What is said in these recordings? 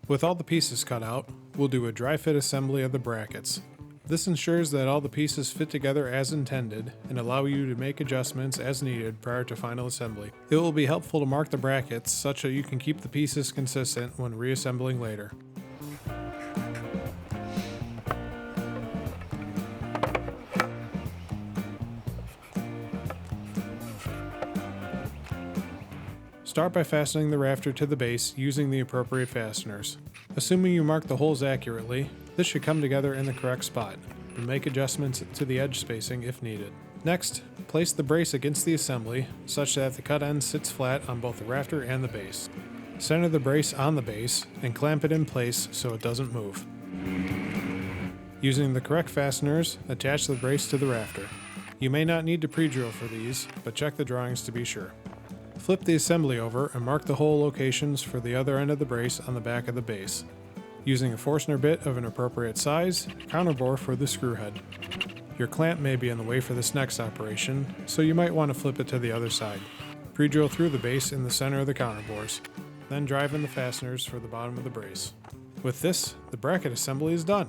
With all the pieces cut out, we'll do a dry fit assembly of the brackets. This ensures that all the pieces fit together as intended and allow you to make adjustments as needed prior to final assembly. It will be helpful to mark the brackets such that you can keep the pieces consistent when reassembling later. Start by fastening the rafter to the base using the appropriate fasteners. Assuming you mark the holes accurately, this should come together in the correct spot, and make adjustments to the edge spacing if needed. Next, place the brace against the assembly such that the cut end sits flat on both the rafter and the base. Center the brace on the base and clamp it in place so it doesn't move. Using the correct fasteners, attach the brace to the rafter. You may not need to pre-drill for these, but check the drawings to be sure. Flip the assembly over and mark the hole locations for the other end of the brace on the back of the base. Using a Forstner bit of an appropriate size, counterbore for the screw head. Your clamp may be in the way for this next operation, so you might want to flip it to the other side. Pre-drill through the base in the center of the counterbores, then drive in the fasteners for the bottom of the brace. With this, the bracket assembly is done.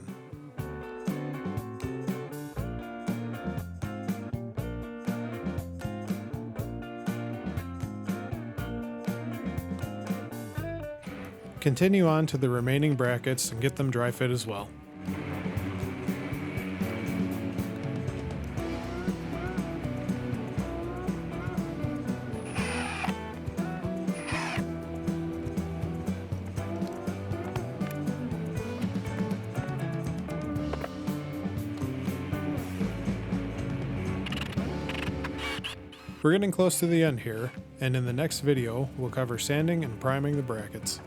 Continue on to the remaining brackets and get them dry fit as well. We're getting close to the end here, and in the next video we'll cover sanding and priming the brackets.